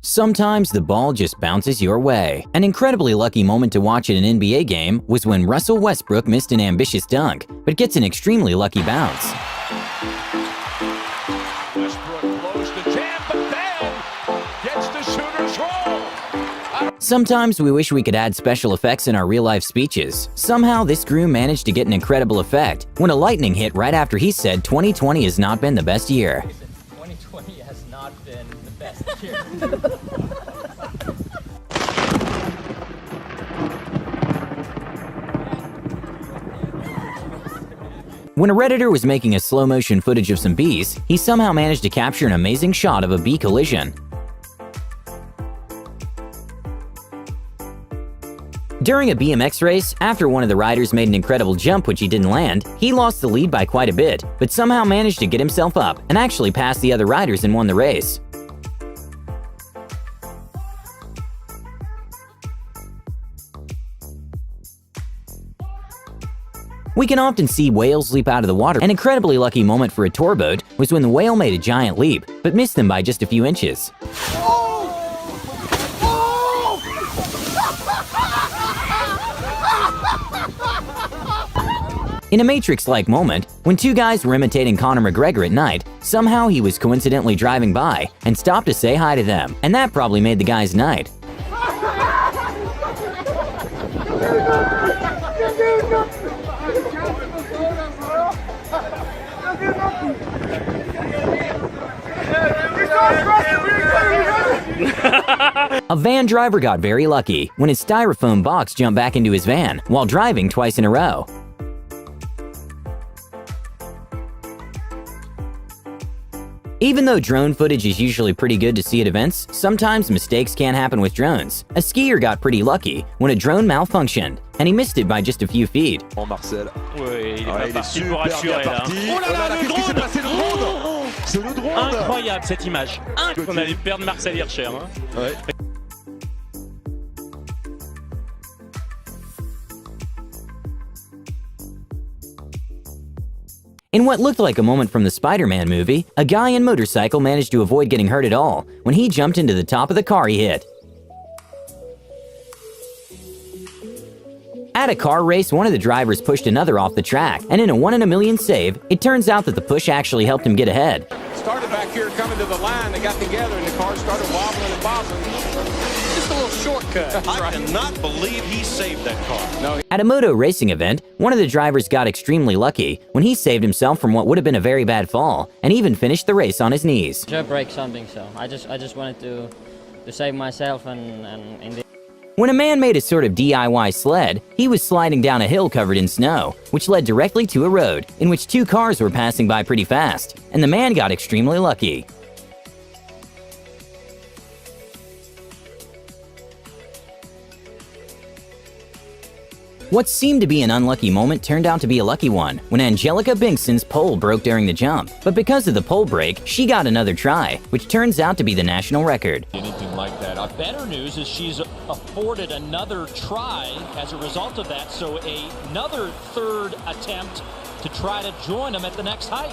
Sometimes the ball just bounces your way. An incredibly lucky moment to watch at an NBA game was when Russell Westbrook missed an ambitious dunk, but gets an extremely lucky bounce. Westbrook blows the jam, but then gets the shooter's roll. Sometimes we wish we could add special effects in our real-life speeches. Somehow this groom managed to get an incredible effect when a lightning hit right after he said 2020 has not been the best year. 2020 has not been the best year. When a Redditor was making a slow-motion footage of some bees, he somehow managed to capture an amazing shot of a bee collision. During a BMX race, after one of the riders made an incredible jump which he didn't land, he lost the lead by quite a bit, but somehow managed to get himself up and actually passed the other riders and won the race. We can often see whales leap out of the water. An incredibly lucky moment for a tour boat was when the whale made a giant leap, but missed them by just a few inches. In a Matrix-like moment, when two guys were imitating Conor McGregor at night, somehow he was coincidentally driving by and stopped to say hi to them, and that probably made the guy's night. A van driver got very lucky when his styrofoam box jumped back into his van while driving twice in a row. Even though drone footage is usually pretty good to see at events, sometimes mistakes can happen with drones. A skier got pretty lucky when a drone malfunctioned, and he missed it by just a few feet. Oh Marcel. Oui, il est Ah, pas il est parti super pour assurer bien là. parti. Oh là là, le qu'est-ce qui s'est drone. passé, le drone? C'est le drone. Incroyable cette image. On allait perdre Marcel Hirscher. Hein. Ouais. In what looked like a moment from the Spider-Man movie, a guy in motorcycle managed to avoid getting hurt at all when he jumped into the top of the car he hit. At a car race, one of the drivers pushed another off the track, and in a 1 in a million save, it turns out that the push actually helped him get ahead. Started back here coming to the line. They got together and the car started wobbling and bobbling. Just a little shortcut. I cannot believe he saved that car. No. At a moto racing event, one of the drivers got extremely lucky when he saved himself from what would have been a very bad fall, and even finished the race on his knees. Should break something, so I just wanted to save myself and in the When a man made a sort of DIY sled, he was sliding down a hill covered in snow, which led directly to a road in which two cars were passing by pretty fast, and the man got extremely lucky. What seemed to be an unlucky moment turned out to be a lucky one when Angelica Binkston's pole broke during the jump. But because of the pole break, she got another try, which turns out to be the national record. Anything like that. Better news is she's afforded another try as a result of that, so another third attempt to try to join them at the next height.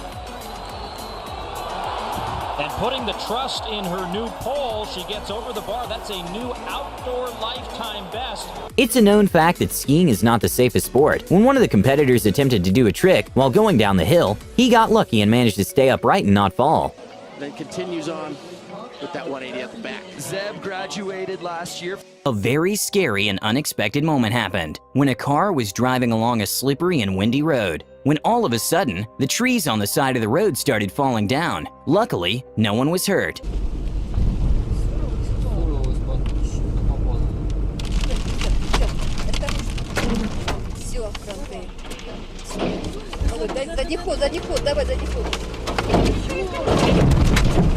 And putting the trust in her new pole, she gets over the bar. That's a new outdoor lifetime best. It's a known fact that skiing is not the safest sport. When one of the competitors attempted to do a trick while going down the hill, he got lucky and managed to stay upright and not fall. Then continues on with that 180 at the back. Zeb graduated last year. A very scary and unexpected moment happened when a car was driving along a slippery and windy road, when all of a sudden, the trees on the side of the road started falling down. Luckily, no one was hurt.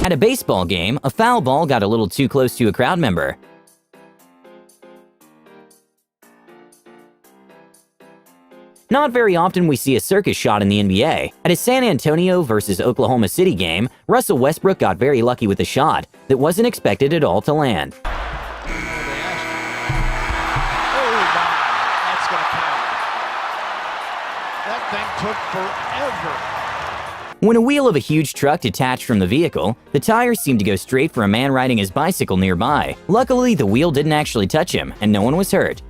At a baseball game, a foul ball got a little too close to a crowd member. Not very often we see a circus shot in the NBA. At a San Antonio versus Oklahoma City game, Russell Westbrook got very lucky with a shot that wasn't expected at all to land. Oh, my. That's going to count. That thing took forever. When a wheel of a huge truck detached from the vehicle, the tires seemed to go straight for a man riding his bicycle nearby. Luckily, the wheel didn't actually touch him, and no one was hurt.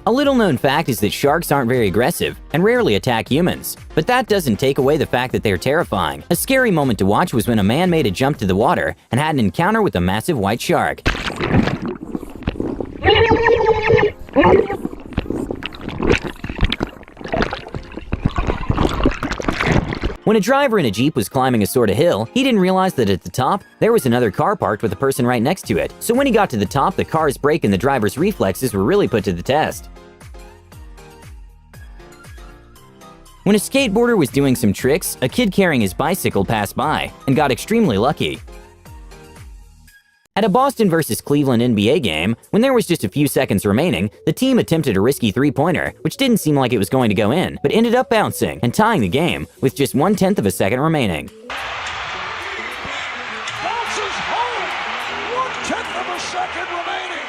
A little-known fact is that sharks aren't very aggressive and rarely attack humans. But that doesn't take away the fact that they're terrifying. A scary moment to watch was when a man made a jump to the water and had an encounter with a massive white shark. When a driver in a Jeep was climbing a sort of hill, he didn't realize that at the top, there was another car parked with a person right next to it. So when he got to the top, the car's brake and the driver's reflexes were really put to the test. When a skateboarder was doing some tricks, a kid carrying his bicycle passed by and got extremely lucky. At a Boston vs. Cleveland NBA game, when there was just a few seconds remaining, the team attempted a risky three-pointer, which didn't seem like it was going to go in, but ended up bouncing and tying the game with just 1/10 of a second remaining. Bounces home! 1/10 of a second remaining!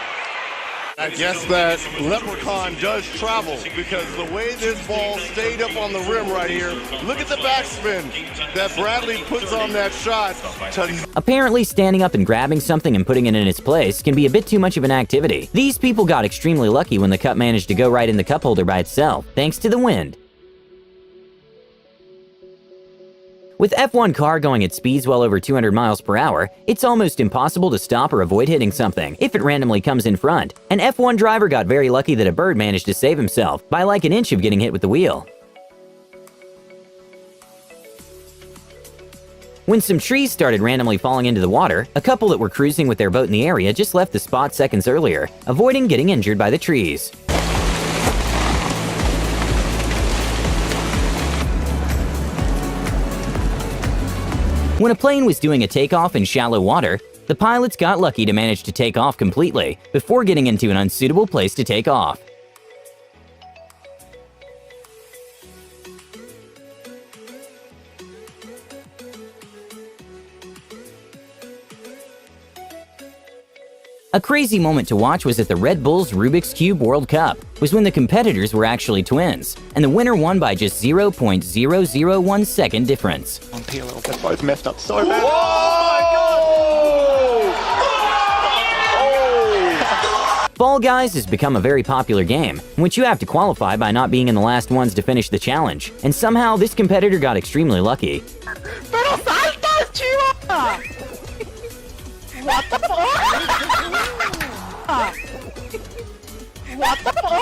I guess that leprechaun does travel because the way this ball stayed up on the rim right here, look at the backspin that Bradley puts on that shot. Apparently, standing up and grabbing something and putting it in its place can be a bit too much of an activity. These people got extremely lucky when the cup managed to go right in the cup holder by itself, thanks to the wind. With F1 car going at speeds well over 200 miles per hour, it's almost impossible to stop or avoid hitting something if it randomly comes in front. An F1 driver got very lucky that a bird managed to save himself by like an inch of getting hit with the wheel. When some trees started randomly falling into the water, a couple that were cruising with their boat in the area just left the spot seconds earlier, avoiding getting injured by the trees. When a plane was doing a takeoff in shallow water, the pilots got lucky to manage to take off completely before getting into an unsuitable place to take off. A crazy moment to watch was at the Red Bull's Rubik's Cube World Cup, was when the competitors were actually twins, and the winner won by just 0.001 second difference. That's why it's messed up so bad. Fall Guys has become a very popular game, in which you have to qualify by not being in the last ones to finish the challenge, and somehow this competitor got extremely lucky. ¡Pero saltas, chiva! What the fuck? What the fuck?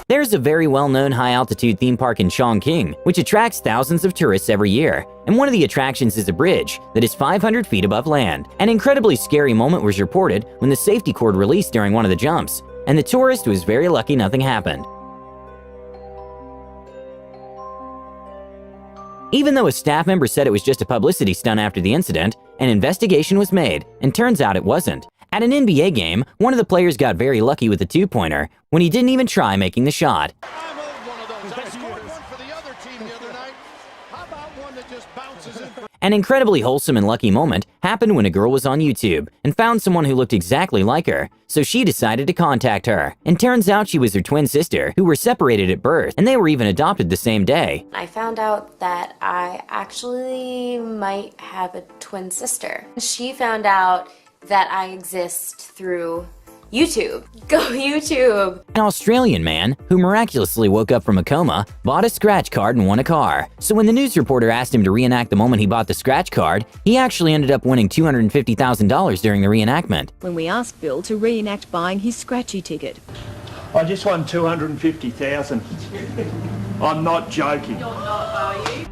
There's a very well-known high-altitude theme park in Chongqing, which attracts thousands of tourists every year. And one of the attractions is a bridge that is 500 feet above land. An incredibly scary moment was reported when the safety cord released during one of the jumps, and the tourist was very lucky nothing happened. Even though a staff member said it was just a publicity stunt after the incident, an investigation was made, and turns out it wasn't. At an NBA game, one of the players got very lucky with a two-pointer when he didn't even try making the shot. I'm owed one of those. I scored one for the other team the other night. How about one that just bounces in? An incredibly wholesome and lucky moment happened when a girl was on YouTube and found someone who looked exactly like her, so she decided to contact her. And turns out she was her twin sister, who were separated at birth, and they were even adopted the same day. I found out that I actually might have a twin sister. She found out that I exist through YouTube. Go YouTube! An Australian man, who miraculously woke up from a coma, bought a scratch card and won a car. So when the news reporter asked him to reenact the moment he bought the scratch card, he actually ended up winning $250,000 during the reenactment. When we asked Bill to reenact buying his scratchy ticket. I just won 250,000. I'm not joking. You're not, are you?